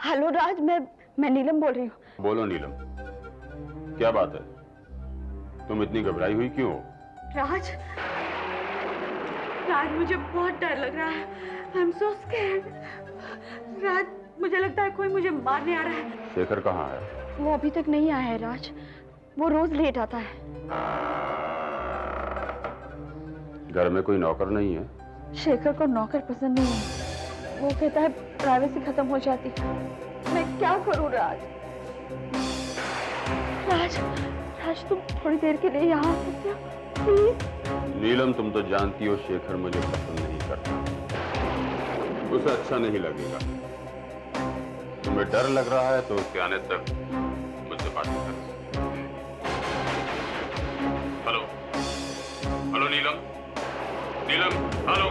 Hello राज, मैं नीलम बोल रही हूँ। बोलो नीलम, क्या बात है? तुम इतनी घबराई हुई क्यों हो? राज, राज मुझे बहुत डर लग रहा है। I am so scared. राज, मुझे लगता है कोई मुझे मारने आ रहा है। शेखर कहाँ है? वो अभी तक नहीं आया है राज। वो रोज लेट आता है। घर में कोई नौकर नहीं है? शेखर को नौकर पसंद नहीं है। वो कहता है प्राइवेसी खत्म हो जाती है। मैं क्या करूं राज? राज, राज तुम थोड़ी देर के लिए यहाँ आ सकते हो प्लीज? नीलम, तुम तो जानती हो शेखर मुझे पसंद नहीं करता। उसे अच्छा नहीं लगेगा। तुम्हें डर लग रहा है तो उसके आने तक मुझसे बात कर। हेलो हेलो नीलम, नीलम हेलो।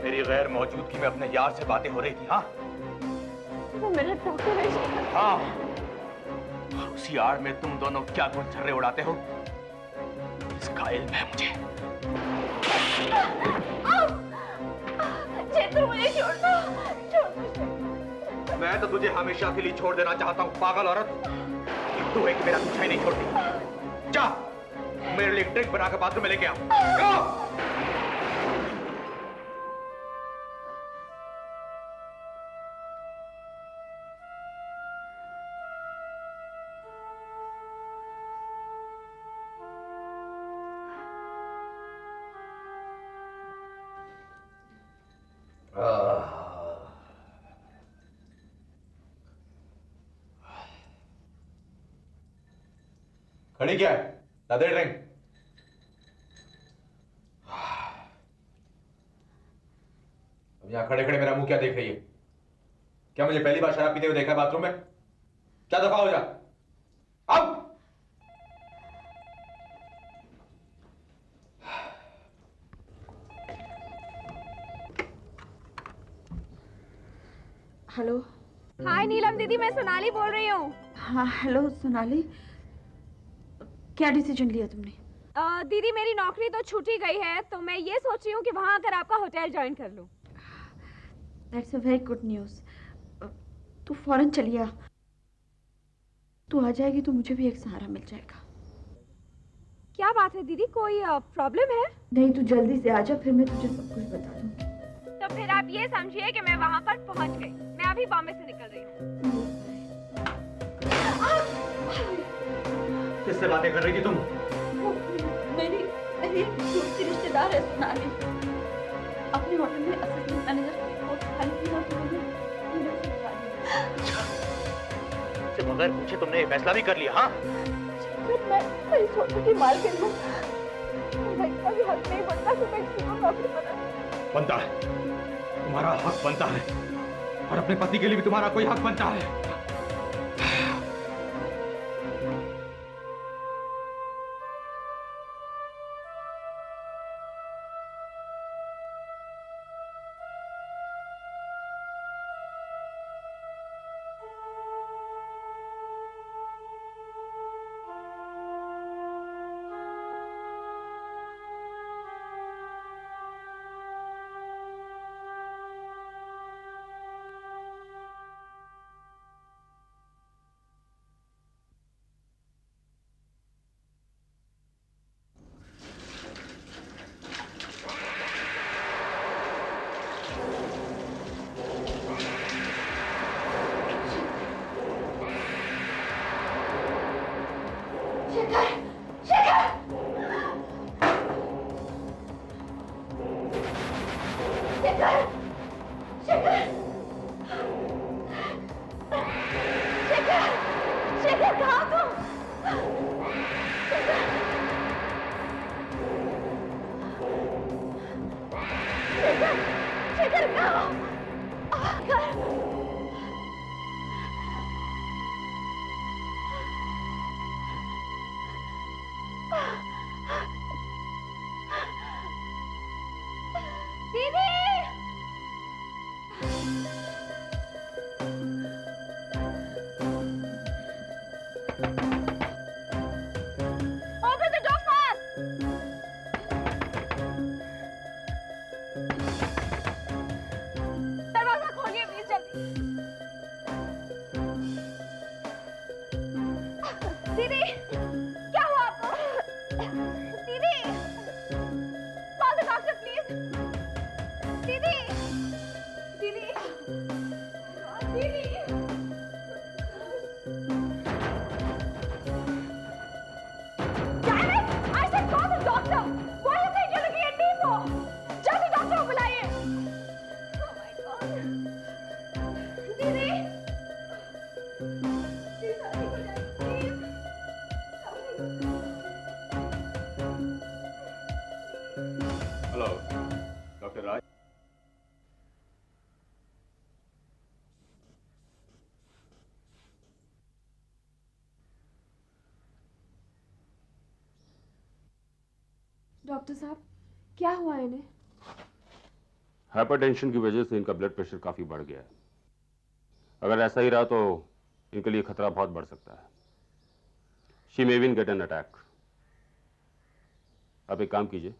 मेरी गैर मौजूदगी में अपने यार से बातें हो रही थी। हाँ, वो मेरा डॉक्टर है। हाँ, उसी आड़ में तुम दोनों क्या गुलछर्रे उड़ाते हो, इसका इल्म है मुझे। चेतन, मुझे छोड़ दो, छोड़ दो। मैं तो तुझे हमेशा के लिए छोड़ देना चाहता हूँ, पागल औरत। तू है कि मेरा पीछा ही नहीं छोड़ती। जा, मेरे लिए ड्रिंक बना के बाथरूम में लेके आओ। खड़ी क्या है? ला दे ड्रिंक। अब यहां खड़े खड़े मेरा मुंह क्या देख रही है? क्या मुझे पहली बार शराब पीते हुए देखा है बाथरूम में? क्या दफा हो जा। अब हेलो। हाय नीलम दीदी, मैं सोनाली बोल रही हूँ। हाँ हेलो सोनाली, क्या डिसीजन लिया तुमने? दीदी मेरी नौकरी तो छूट ही गई है, तो मैं ये सोच रही हूँ कि वहाँ आकर आपका होटल ज्वाइन कर लूँ। That's a very good news. तू फौरन चली आ। तू आ जाएगी तो मुझे भी एक सहारा मिल जाएगा। क्या बात है दीदी, कोई प्रॉब्लम है? नहीं, तू जल्दी से आ जा, फिर मैं तुझे सब कुछ बता दूंगी। तो फिर आप ये समझिए कि मैं वहाँ पर पहुँच गई। मैं अभी बॉम्बे से निकल रही हूँ। किससे बातें कर रही थी तुम? मेरी मेरी एक दूसरी रिश्तेदार है सोनाली। अपने होटल में असिस्टेंट मैनेजर की पोस्ट खाली थी ना, तो मुझे बुला लिया। से बगैर पूछे तुमने ये फैसला भी कर लिया? हाँ, मैं इस होटल की मालकिन हूँ। मेरा इतना भी हक नहीं बनता कि मैं किसी को नौकरी बना। बनता है, तुम्हारा हक बनता है, और अपने पति के लिए भी तुम्हारा कोई हक बनता है। Open the door fast! Hello doctor Raj. Doctor साहब, क्या हुआ इन्हें? हाइपरटेंशन की वजह से इनका ब्लड प्रेशर काफी बढ़ गया है। अगर ऐसा ही रहा तो इनके लिए खतरा बहुत बढ़ सकता है। She may even get an attack. आप एक काम कीजिए,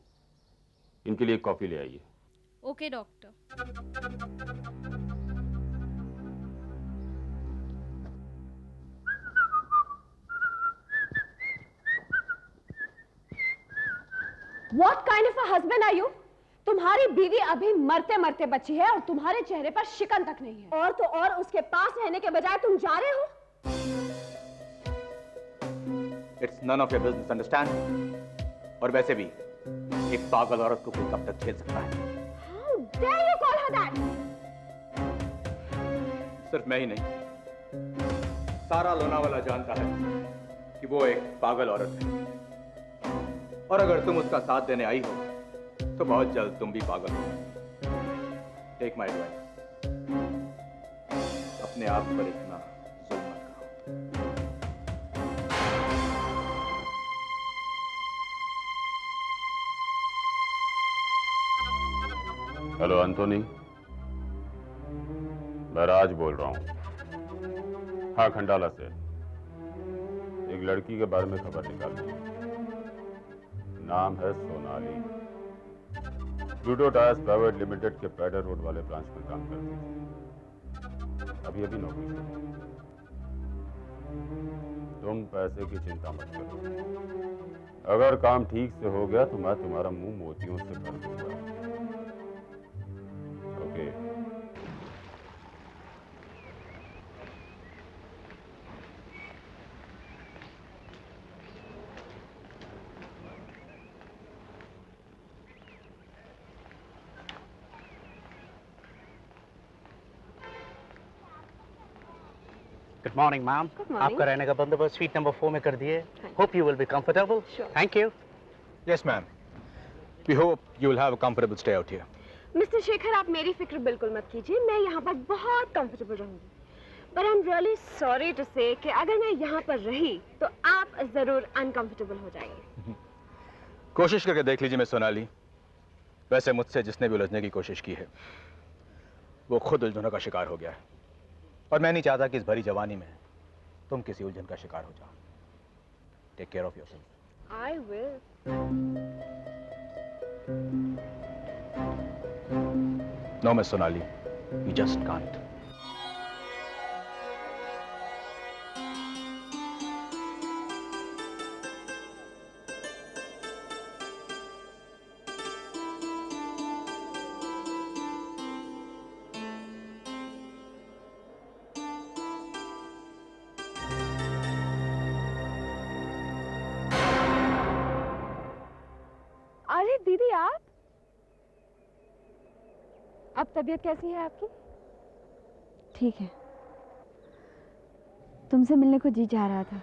इनके लिए एक कॉफी ले आइए। Okay doctor. What kind of a husband are you? तुम्हारी बीवी अभी मरते मरते बची है और तुम्हारे चेहरे पर शिकन तक नहीं है। और तो और उसके पास रहने के बजाय तुम जा रहे हो। It's none of your business, understand? और वैसे भी एक पागल औरत को कोई कब तक झेल सकता है? How dare you call her that? सिर्फ मैं ही नहीं, सारा लोनावाला जानता है कि वो एक पागल औरत है। और अगर तुम उसका साथ देने आई हो तो बहुत जल्द तुम भी पागल हो। टेक माय एडवाइस, अपने आप पर इतना जुल्म मत करो। हेलो एंथोनी, मैं राज बोल रहा हूँ। हाँ, खंडाला से। एक लड़की के बारे में खबर निकाली। नाम है Sonali. Judo tyres private limited के पैडर रोड वाले ब्रांच में काम करती थी। अभी अभी नौकरी से। तुम पैसे की चिंता मत करो। अगर काम ठीक से हो गया तो मैं तुम्हारा मुंह मोतियों से भर दूंगा। Okay. Good morning ma'am. Good morning. आपका रहने का बंदोबस्त स्वीट नंबर 4 में कर दिए। Hope you will be comfortable. Sure. Thank you. Yes, ma'am. We hope you will have a comfortable stay out here. Mister Shekhar, आप मेरी फिक्र बिल्कुल मत कीजिए। मैं यहाँ पर बहुत कंफर्टेबल रहूंगी। But I'm really sorry to say कि अगर मैं यहाँ पर रही तो आप जरूर अनकंफर्टेबल हो जाएंगे। कोशिश करके देख लीजिए मिस सोनाली। वैसे मुझसे जिसने भी उलझने की कोशिश की है वो खुद उलझनों का शिकार हो गया है, और मैं नहीं चाहता कि इस भरी जवानी में तुम किसी उलझन का शिकार हो जाओ। Take care of yourself. I will. No miss Sonali, you just can't. अरे दीदी, आप? अब तबीयत कैसी है आपकी? ठीक है। तुमसे मिलने को जी जा रहा था,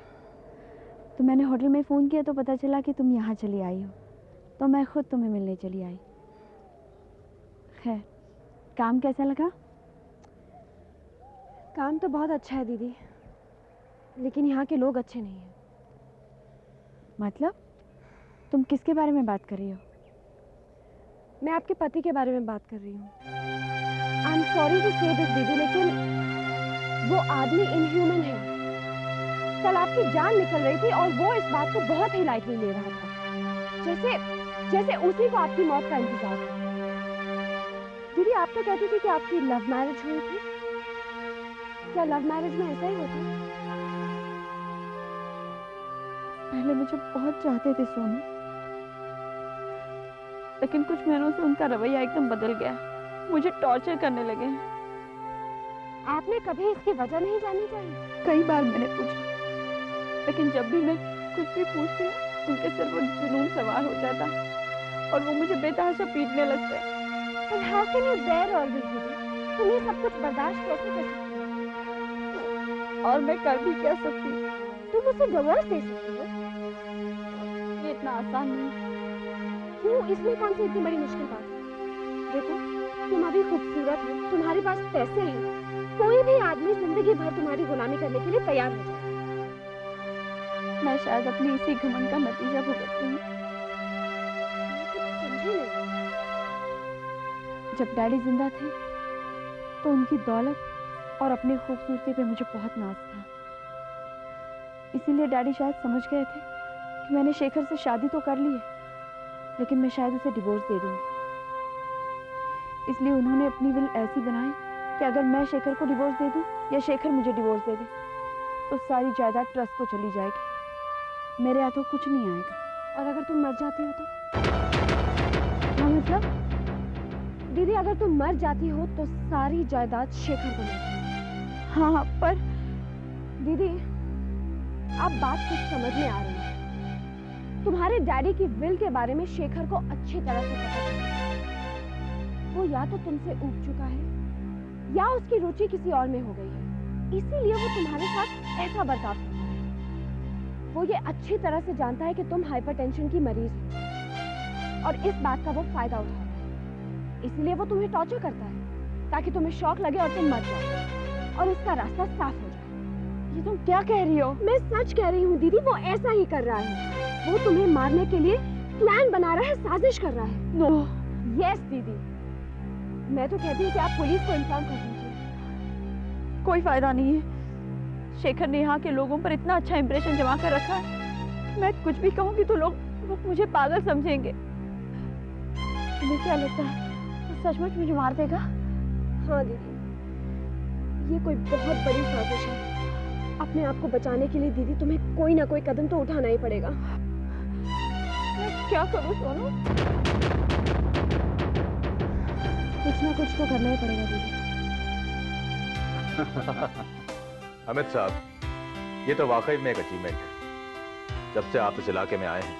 तो मैंने होटल में फ़ोन किया तो पता चला कि तुम यहाँ चली आई हो, तो मैं खुद तुम्हें मिलने चली आई। खैर, काम कैसा लगा? काम तो बहुत अच्छा है दीदी, लेकिन यहाँ के लोग अच्छे नहीं हैं। मतलब तुम किसके बारे में बात कर रही हो? मैं आपके पति के बारे में बात कर रही हूँ। आई एम सॉरी टू से दिस दीदी, लेकिन वो आदमी इनह्यूमन है। कल आपकी जान निकल रही थी और वो इस बात को बहुत ही लाइटली ले रहा था, जैसे उसी को आपकी मौत का इंतजार था। दीदी, आप तो कहती थी कि आपकी लव मैरिज हुई थी। क्या लव मैरिज में ऐसा ही होता है? पहले मुझे बहुत चाहते थे सोनू, लेकिन कुछ महीनों से उनका रवैया एकदम बदल गया। मुझे टॉर्चर करने लगे हैं। आपने कभी इसकी वजह नहीं जाननी चाहिए? कई बार मैंने पूछा, लेकिन जब भी मैं कुछ भी पूछती उनके सिर पर जुनून सवार हो जाता और वो मुझे बेतहाशा पीटने लगते। But how can you bear all this, दीदी? तुम ये सब कुछ बर्दाश्त कैसे कर सकती हो? और मैं कर भी क्या सकती? तुम उसे डिवोर्स दे सकती हो। ये इतना आसान नहीं। क्यों, इसमें कौन सी इतनी बड़ी मुश्किल बात है? देखो, तुम अभी खूबसूरत हो, तुम्हारे पास पैसे हैं, कोई भी आदमी जिंदगी भर तुम्हारी गुलामी करने के लिए तैयार हो जाए। मैं शायद अपनी इसी घमंड का नतीजा भुगत रही हूँ। मैं कुछ समझी नहीं। जब डैडी जिंदा थे तो उनकी दौलत और अपनी खूबसूरती पे मुझे बहुत नाज था। इसीलिए डैडी शायद समझ गए थे कि मैंने शेखर से शादी तो कर ली है, लेकिन मैं शायद उसे डिवोर्स दे दूंगी। इसलिए उन्होंने अपनी विल ऐसी बनाई कि अगर मैं शेखर को डिवोर्स दे दूं या शेखर मुझे डिवोर्स दे दे तो सारी जायदाद ट्रस्ट को चली जाएगी, मेरे हाथों कुछ नहीं आएगा। और अगर तुम मर जाती हो तो? हाँ मतलब? दीदी, अगर तुम मर जाती हो तो सारी जायदाद शेखर को मिलेगी। हाँ पर दीदी, अब बात कुछ समझ में आ रही है। तुम्हारे डैडी की विल के बारे में शेखर को अच्छी तरह से पता है। वो या तो तुमसे ऊब चुका है या उसकी रुचि किसी और में हो गई है, इसीलिए वो तुम्हारे साथ ऐसा बर्ताव करता है। वो ये अच्छी तरह से जानता है कि तुम हाइपरटेंशन की मरीज हो और इस बात का वो फायदा उठाता है, इसीलिए वो तुम्हें टॉर्चर करता है ताकि तुम्हें शौक लगे और तुम मर जाओ और उसका रास्ता साफ हो जाए। ये तुम क्या कह रही हो? मैं सच कह रही हूँ दीदी, वो ऐसा ही कर रहा है। वो तुम्हें मारने के लिए प्लान बना रहा है, साजिश कर रहा है। नो। यस दीदी, मैं तो कहती हूँ कि आप पुलिस को इन्फॉर्म कर दीजिए। कोई फायदा नहीं है। शेखर ने यहाँ के लोगों पर इतना अच्छा इंप्रेशन जमा कर रखा है, मैं कुछ भी कहूँगी तो लोग मुझे पागल समझेंगे। तुम्हें क्या लगता है वो सचमुच मुझे मार देगा? हाँ दीदी, ये कोई बहुत बड़ी साजिश है। अपने आप को बचाने के लिए दीदी तुम्हें कोई ना कोई कदम तो उठाना ही पड़ेगा। मैं क्या करूँ सोनू? कुछ ना कुछ तो करना ही पड़ेगा दीदी। अमित साहब, ये तो वाकई में एक अचीवमेंट है। जब से आप इस इलाके में आए हैं,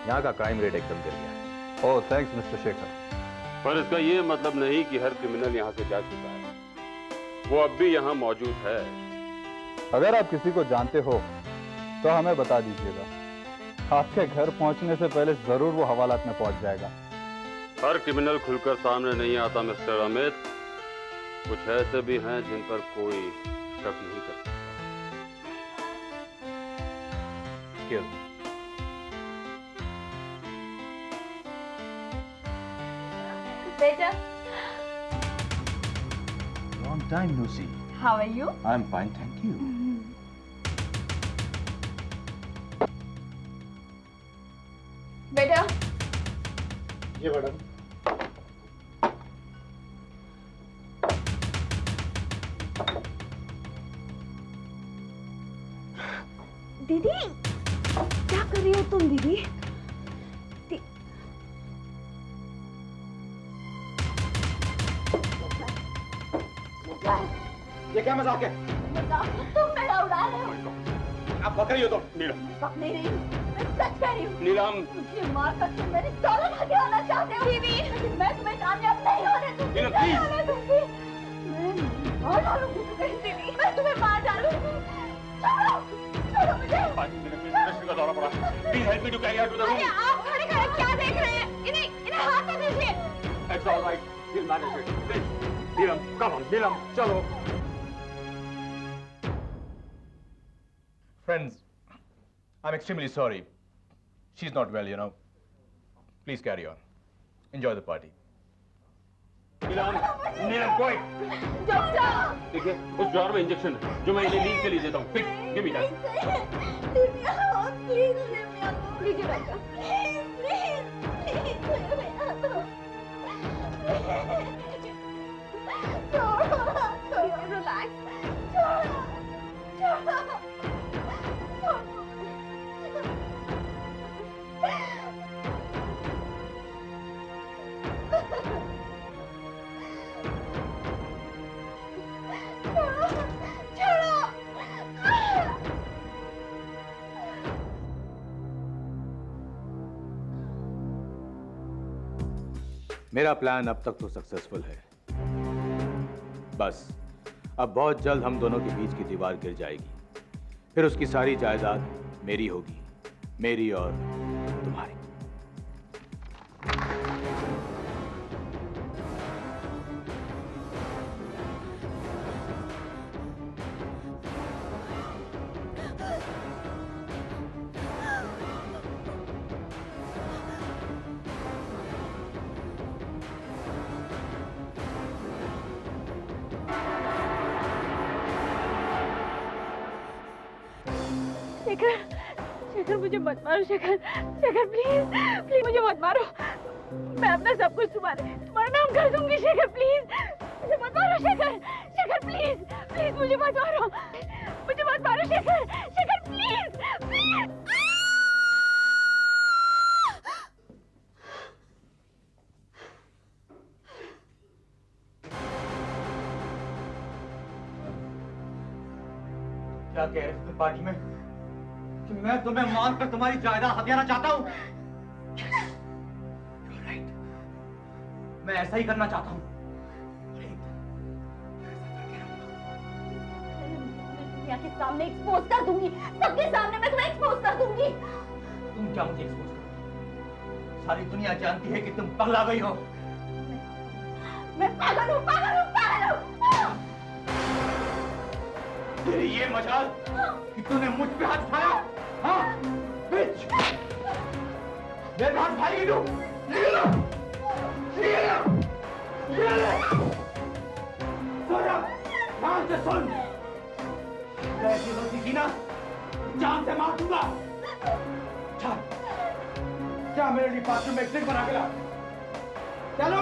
यहाँ का क्राइम रेट एकदम गिर गया है। ओह थैंक्स मिस्टर शेखर। पर इसका ये मतलब नहीं कि हर क्रिमिनल यहाँ से जा चुका है, वो अब भी यहाँ मौजूद है। अगर आप किसी को जानते हो तो हमें बता दीजिएगा, आपके घर पहुंचने से पहले जरूर वो हवालात में पहुंच जाएगा। हर क्रिमिनल खुलकर सामने नहीं आता मिस्टर अमित, कुछ ऐसे भी हैं जिन पर कोई शक नहीं कर सकता। Excuse me. बेटा, Long time no see. how are you? I'm fine, thank you. बेटा, जी मैडम। दीदी, क्या कर रही हो तुम दीदी? ये क्या मजाक है? तुम मेरा उड़ा रहे हो। आप बक रही हो तो? नीलम। बक नहीं रही हूँ, मैं सच कह रही हूँ। नीलम। मुझे मार कर तुम मेरी दौलत आगे होना चाहते हो दीदी, लेकिन मैं तुम्हें कामयाब नहीं होने दूंगी। नीलम, नहीं होने दूंगी। मैं मार डालूंगी तुम्हें दीदी, मैं तुम्हें मार डालूंगी। छोड़ो, छोड़ो मुझे। का दौरा पड़ा। Please help me to carry her to the room. अरे आप खड़े खड़े क्या देख रहे हैं? इन्हें हाथ तो दीजिए। It's all right. We'll manage it. Please. Neelam, come on, नीलम, चलो। Friends, I'm extremely sorry. She's not well, you know. Please carry on. Enjoy the party. Neelam, Neelam, quiet. Doctor, देखिए, उस जार में इंजेक्शन है, जो मैं इन्हें नींद के लिए देता हूँ। Quick, give me that. Please लीजिए डॉक्टर, मेरा प्लान अब तक तो सक्सेसफुल है। बस अब बहुत जल्द हम दोनों के बीच की दीवार गिर जाएगी, फिर उसकी सारी जायदाद मेरी होगी, मेरी और तुम्हारी। शेखर, शेखर मुझे मत मारो शेखर, शेखर प्लीज, प्लीज मुझे मत मारो। मैं अपना सब कुछ तुम्हारा नाम कर दूंगी शेखर, प्लीज मुझे मत मारो शेखर, शेखर प्लीज, प्लीज मुझे मत मारो, मुझे मत मारो शेखर, शेखर प्लीज, प्लीज। क्या कह रहे थे पार्टी में कि मैं तुम्हें मारकर तुम्हारी जायदाद हथियाना चाहता हूँ? राइट, मैं ऐसा ही करना चाहता हूँ। दुनिया के सामने एक्सपोज कर दूंगी, सबके सामने मैं तुम्हें एक्सपोज कर दूंगी। तुम क्या मुझे एक्सपोज करोगे? सारी दुनिया जानती है कि तुम पगला गई हो। मैं पागल हूँ, पागल हूँ, पागल हूँ। तेरी ये मजाल कि तूने मुझ पे हाथ उठाया, हाँ? बिच! मेरे हाथ उठाएगी तू? ये लो! ये लो! ये ले! सुन अब! ध्यान से सुन! ऐसी गलती की ना, जान से मार दूंगा! चल! क्या मेरे लिए बाथरूम में एक ड्रिंक बना के ला? चलो!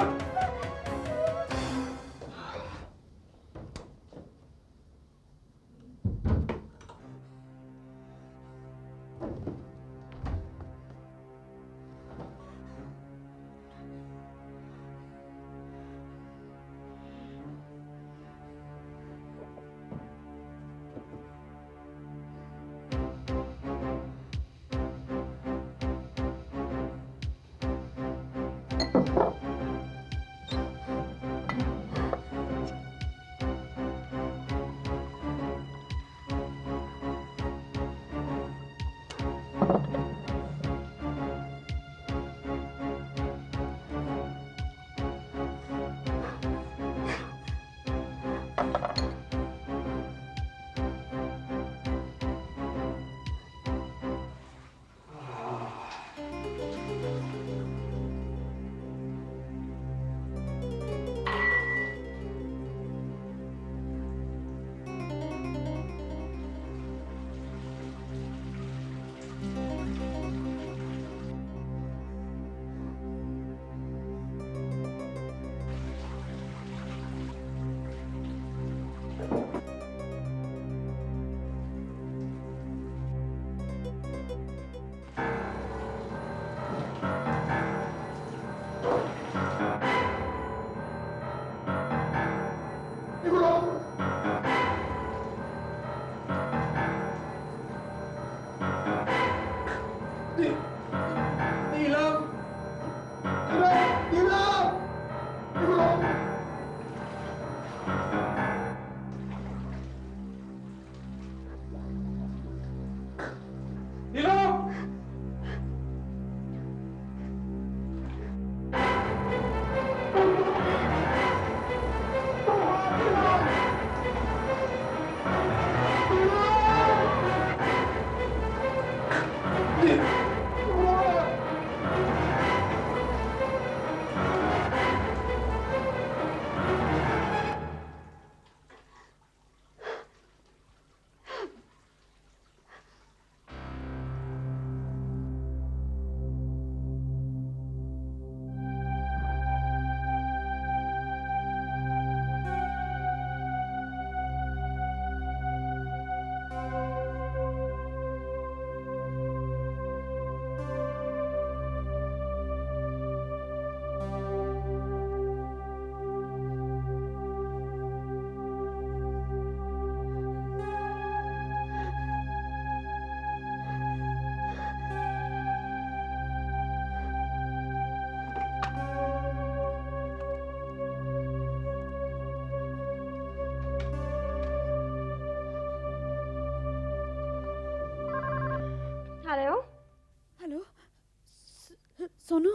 सोनू,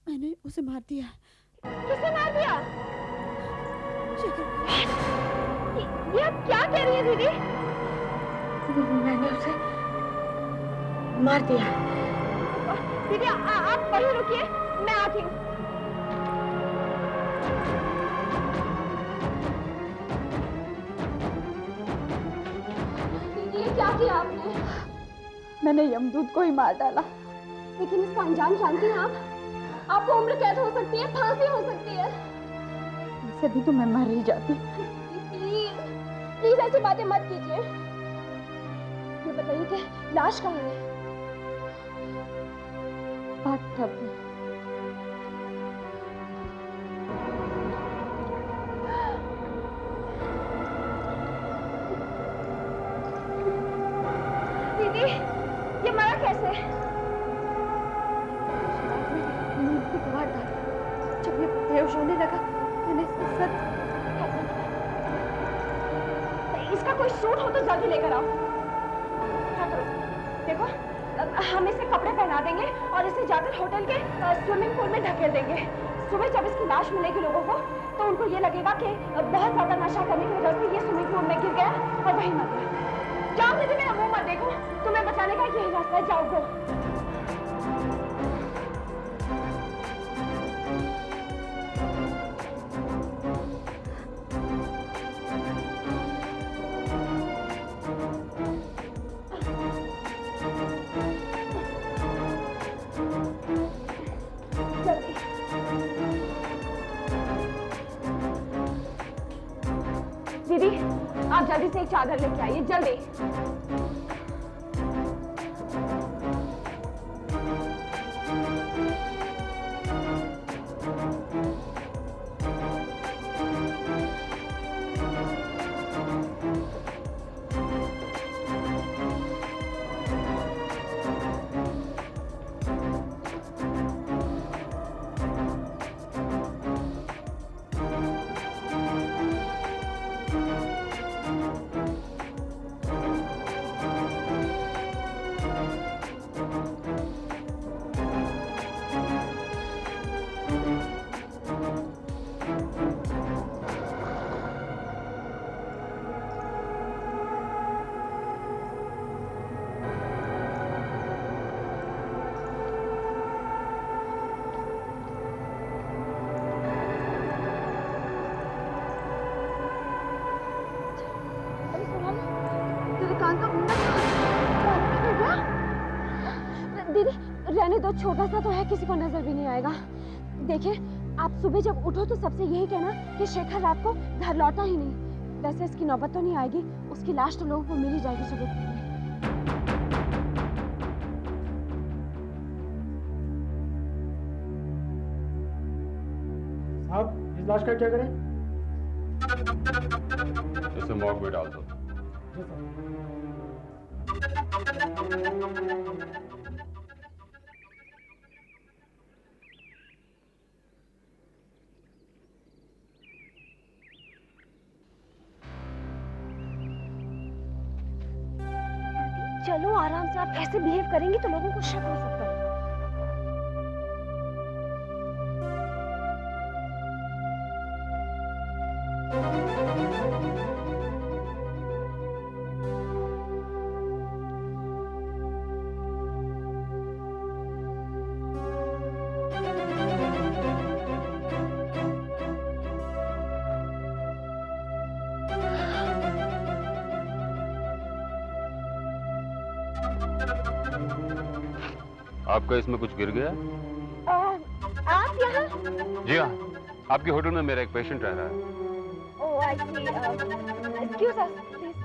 मैंने उसे मार दिया। किसने मार दिया? शेखर। ये आप क्या कह रही है दीदी? मैंने उसे मार दिया। दीदी आप वहीं रुकिए, मैं आती हूँ। दीदी ये क्या किया आपने? मैंने यमदूत को ही मार डाला। लेकिन इसका अंजाम जानती हैं आप? आपको उम्र कैद हो सकती है, फांसी हो सकती है। इससे भी तो मैं मर ही जाती। प्लीज प्लीज ऐसी बातें मत कीजिए। ये बताइए कि लाश कहाँ है? बाथटब में। दीदी ये मरा कैसे? नींद की दवा डाली। जब ये बेहोश होने लगा मैंने इसका सर इसका कोई सूट हो तो जल्दी लेकर आओ। क्या करो देखो, हम इसे कपड़े पहना देंगे और इसे जाकर होटल के स्विमिंग पूल में ढकेल देंगे। सुबह जब इसकी लाश मिलेगी लोगों को तो उनको ये लगेगा कि बहुत ज्यादा नशा करने की वजह से ये स्विमिंग पूल में गिर गया और वहीं मर गया। जाओ दीदी, मेरा मुंह मत देखो, तुम्हें बचाने का यही रास्ता है, जाओ गो। दीदी आप जल्दी से एक चादर लेके आइए, जल्दी। दीदी रहने दो, छोटा सा तो है, किसी को नजर भी नहीं आएगा। देखिए आप सुबह जब उठो तो सबसे यही कहना कि शेखर रात को घर लौटा ही नहीं। वैसे इसकी नौबत तो नहीं आएगी, उसकी लाश तो लोगों को मिल ही जाएगी सुबह। साहब इस लाश का क्या करें? इसे मॉर्ग में डाल दो। जी साहब। चलो आराम से, आप ऐसे बिहेव करेंगी तो लोगों को शक हो सकता है। आपका इसमें कुछ गिर गया? आप यहाँ? जी हाँ, आपके होटल में मेरा एक पेशेंट रह रहा है। Oh, I see. Excuse us, please.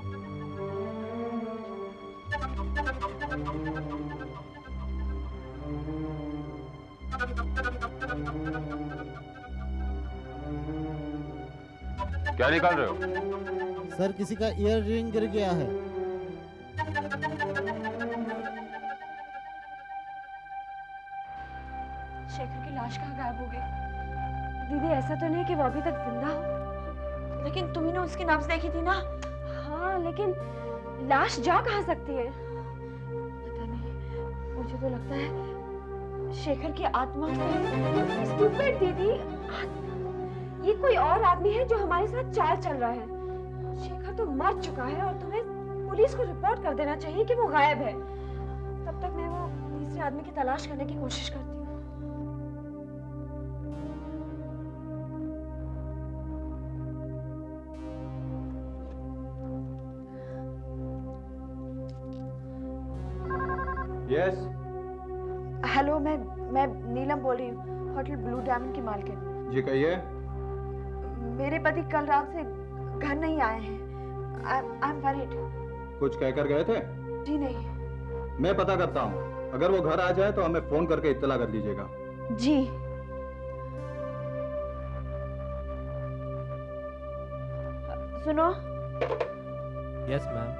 क्या निकाल रहे हो? सर किसी का ईयर रिंग गिर गया है। शेखर की लाश कहाँ गायब हो गई? दीदी ऐसा तो नहीं कि वो अभी तक जिंदा हो, लेकिन तुमने उसकी नब्ज देखी थी ना? हाँ, लेकिन लाश जा कहाँ सकती है? पता नहीं, मुझे तो लगता है शेखर की आत्मा। स्टूपिड दीदी, ये कोई और आदमी है जो हमारे साथ चाल चल रहा है। शेखर तो मर चुका है और तुम्हें पुलिस को रिपोर्ट कर देना चाहिए कि वो गायब है। तब तक मैं वो तीसरे आदमी की तलाश करने की कोशिश करती हूँ। यस, हेलो, मैं नीलम बोल रही हूँ, होटल ब्लू डायमंड की मालकिन। जी कहिए। मेरे पति कल रात से घर नहीं आए हैं। I am worried. कुछ कहकर गए थे? जी नहीं। मैं पता करता हूँ, अगर वो घर आ जाए तो हमें फोन करके इत्तला कर दीजिएगा। जी। सुनो, यस मैम।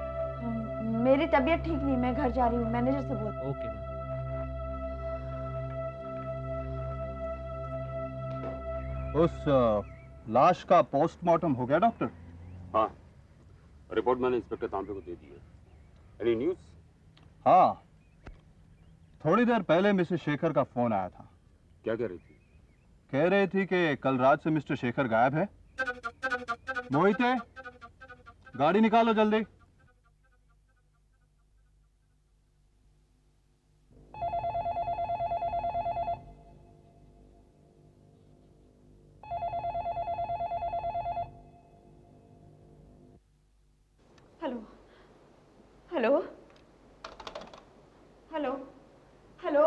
मेरी तबीयत ठीक नहीं, मैं घर जा रही हूँ, मैनेजर से बोल। Okay ma'am. उस लाश का पोस्टमार्टम हो गया डॉक्टर? हाँ, रिपोर्ट मैंने इंस्पेक्टर तांबे को दे दी है। Any news? हाँ, थोड़ी देर पहले मिसेस शेखर का फोन आया था। क्या कह रही थी? कह रही थी कि कल रात से मिस्टर शेखर गायब है। मोहिते, गाड़ी निकालो जल्दी। Hello hello hello hello.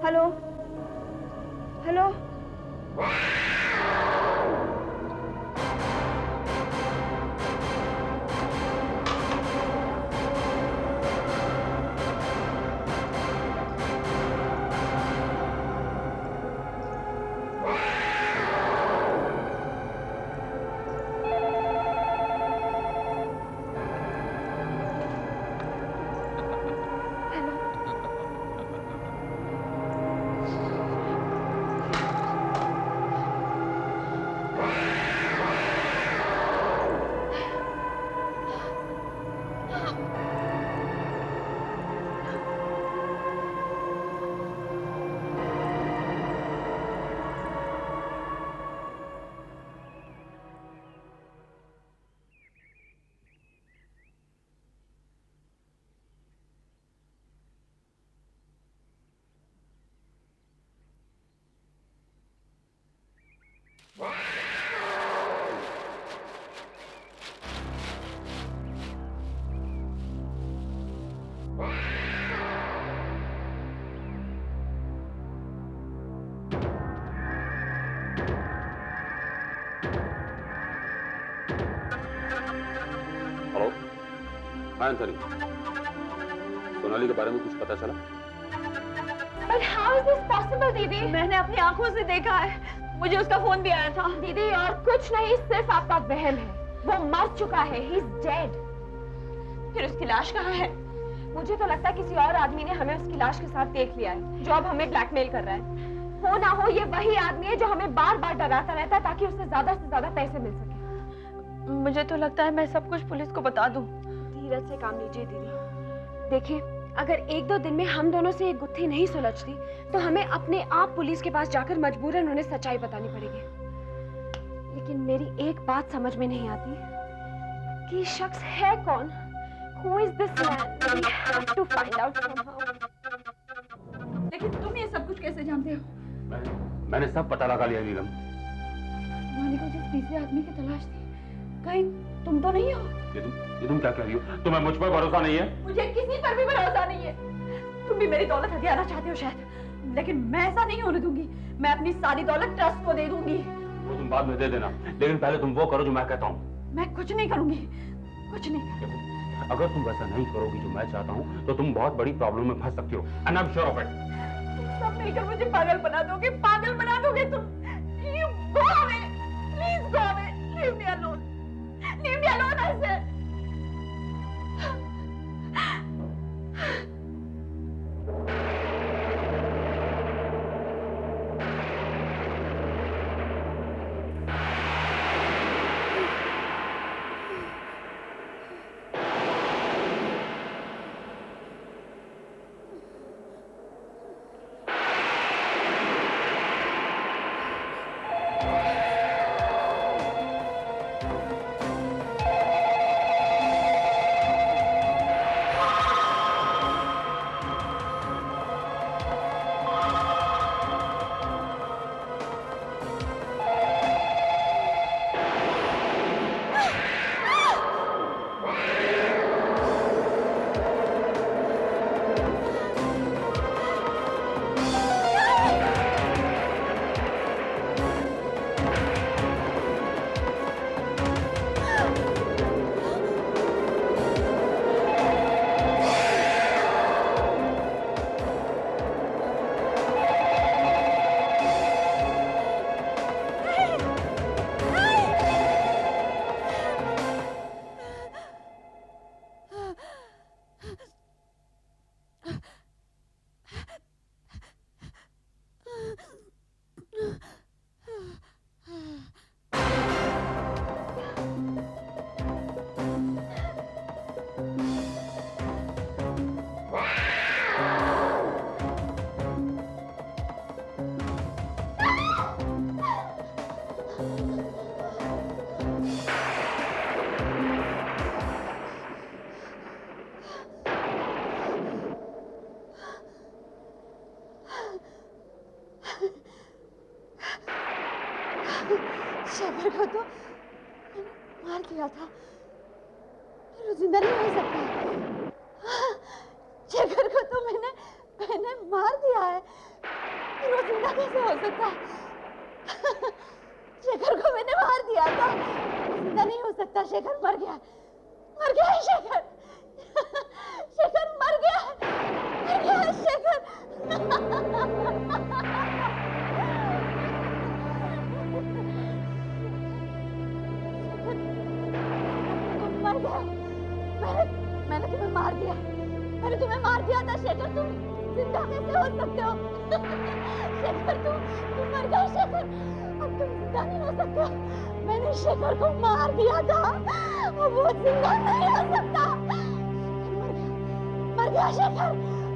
Hello hello. Hello, हाँ एंथनी, सोनाली के बारे में कुछ पता चला? But how is this possible, दीदी? मैंने अपनी आंखों से देखा है, मुझे उसका फोन भी आया था। दीदी और कुछ नहीं, सिर्फ आपका वहम है। वो मर चुका है, he is dead। फिर उसकी लाश कहाँ है? मुझे तो लगता है किसी और आदमी ने हमें उसकी लाश के साथ देख लिया है, जो अब हमें ब्लैकमेल कर रहा है। हो ना हो ये वही आदमी है जो हमें बार बार डराता रहता है ताकि उससे ज्यादा पैसे मिल सके। मुझे तो लगता है मैं सब कुछ पुलिस को बता दूं। धीरज से काम लीजिए दीदी। देखिए, अगर एक दो दिन में हम दोनों से एक गुत्थी नहीं सुलझती तो हमें अपने आप पुलिस के पास जाकर मजबूरन उन्हें सच्चाई बतानी पड़ेगी। लेकिन मेरी एक बात समझ में नहीं आती कि ये शख्स है कौन? Who is this man? We have to find out somehow. लेकिन तुम ये सब कुछ कैसे जानते हो? मैंने सब पता लगा लिया नीलम। मालिक को जिस तीसरे आदमी की तलाश थी, कहीं तुम तो नहीं हो? ये तुम क्या कह रही हो? तुम्हें मुझ पर भरोसा नहीं है? मुझे किसी पर भी भरोसा नहीं है। तुम भी मेरी दौलत हथियाना चाहते हो शायद, लेकिन मैं ऐसा नहीं होने दूंगी। मैं अपनी सारी दौलत ट्रस्ट को दे दूंगी। वो तुम बाद में दे देना, लेकिन पहले तुम वो करो जो मैं कहता हूँ। मैं कुछ नहीं करूंगी, कुछ नहीं। अगर तुम वैसा नहीं करोगी जो मैं चाहता हूँ, तो तुम बहुत बड़ी प्रॉब्लम में फंस सकती हो। And I'm sure of it. सब मिलकर मुझे पागल बना दोगे तुम। You go away, please go away, leave me alone, I said. Shekhar को तो मैंने मार दिया था, फिर वो जिंदा नहीं हो सकता। शेखर को तो मैंने मार दिया है, फिर वो जिंदा कैसे हो सकता है? शेखर को मैंने मार दिया था, जिंदा नहीं हो सकता। शेखर मर गया है शेखर। शेखर मर गया है शेखर। मर गया। मैंने तुम्हें मार दिया। मैंने तुम्हें मार दिया था शेखर। तुम जिंदा कैसे हो सकते हो? शेखर तुम मर गए शेखर। अब तुम जिंदा नहीं हो सकते हो। मैंने शेखर को मार दिया था, अब वो जिंदा नहीं हो सकता। मर गया शेखर।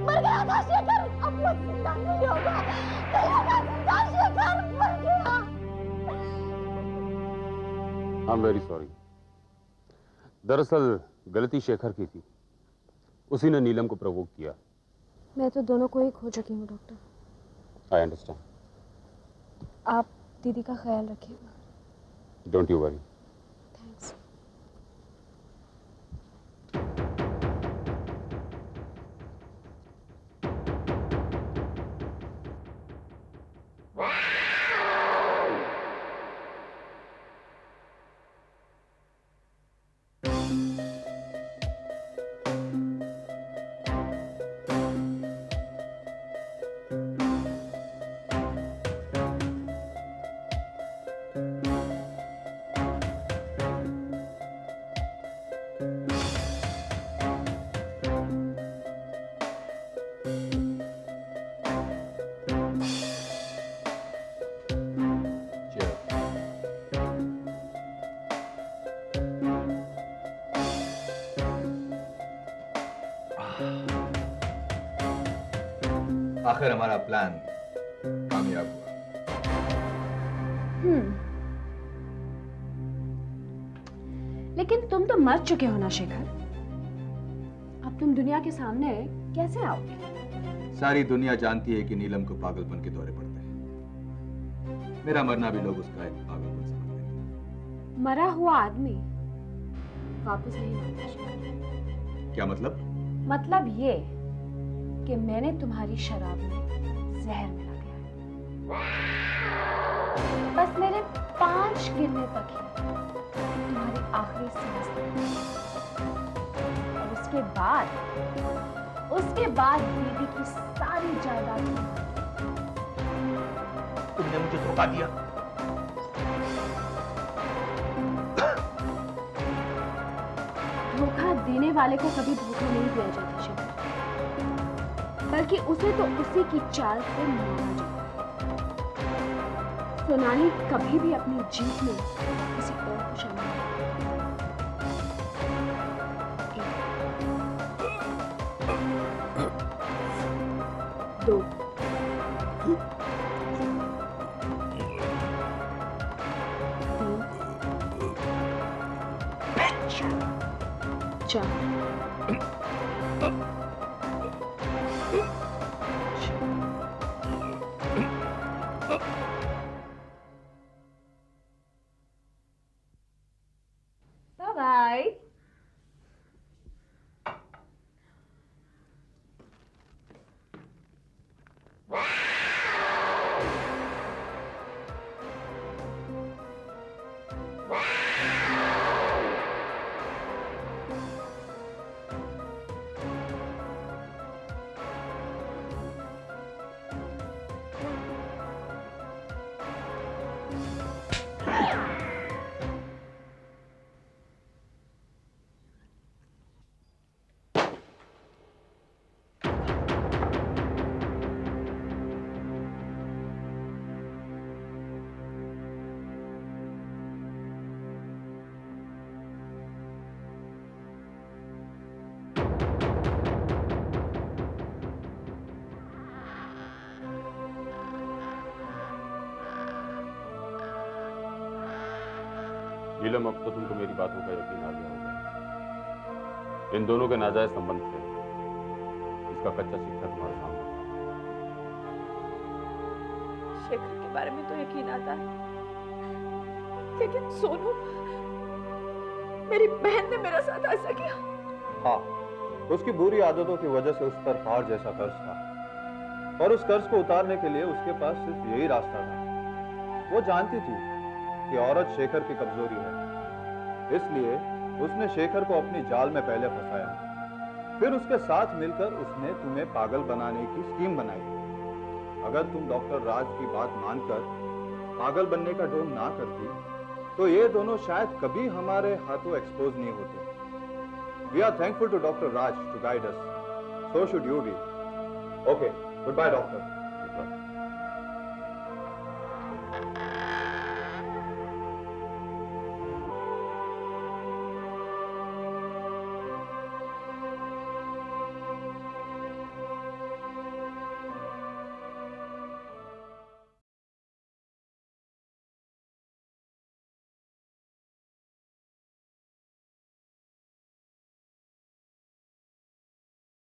मर गया था शेखर, अब वो जिंदा नहीं होगा। नहीं होगा जिंदा। शेखर मर गया। I am very sorry. दरअसल गलती शेखर की थी, उसी ने नीलम को प्रोवोक किया। मैं तो दोनों को ही खो चुकी हूँ डॉक्टर। I understand. आप दीदी का ख्याल रखिएगा। Don't you worry. थैंक्स। आखिर हमारा प्लान कामयाब हुआ। लेकिन तुम तो मर चुके हो ना शेखर। अब तुम दुनिया के सामने कैसे आओगे? सारी दुनिया जानती है कि नीलम को पागलपन के दौरे पड़ते हैं। मेरा मरना भी लोग उसका एक पागलपन समझते हैं। मरा हुआ आदमी वापस नहीं आता शेखर। क्या मतलब? मतलब ये कि मैंने तुम्हारी शराब में जहर मिला दिया है। बस मेरे 5 गिरने तक ही तुम्हारी आखिरी सांस तक। और उसके बाद दीदी की सारी जायदाद तुमने मुझे धोखा दिया। धोखा देने वाले को कभी धोखा नहीं दिया जाता शेखर, बल्कि उसे तो उसी की चाल से मारा जाता है। सोनाली कभी भी अपनी जीत में किसी और को शामिल नहीं करती। 2 3 4 Bye-bye. नीलम, अब तो तुमको मेरी बातों का यकीन आ गया होगा। इन दोनों के नाजायज संबंध से इसका कच्चा सिक्का तुम्हारे सामने। शेखर के बारे में तो यकीन आता है, लेकिन सोनू, मेरी बहन ने मेरा साथ ऐसा किया। हाँ, उसकी बुरी आदतों की वजह से उस पर पहाड़ जैसा कर्ज था, और उस कर्ज को उतारने के लिए उसके पास सिर्फ यही रास्ता था। वो जानती थी कि औरत शेखर की कमजोरी है, इसलिए उसने शेखर को अपनी जाल में पहले फंसाया, फिर उसके साथ मिलकर उसने तुम्हें पागल बनाने की स्कीम बनाई। अगर तुम डॉक्टर राज की बात मानकर पागल बनने का ढोंग ना करती, तो ये दोनों शायद कभी हमारे हाथों एक्सपोज नहीं होते। We are thankful to Dr. Raj to guide us. So should you be. Okay, goodbye, doctor.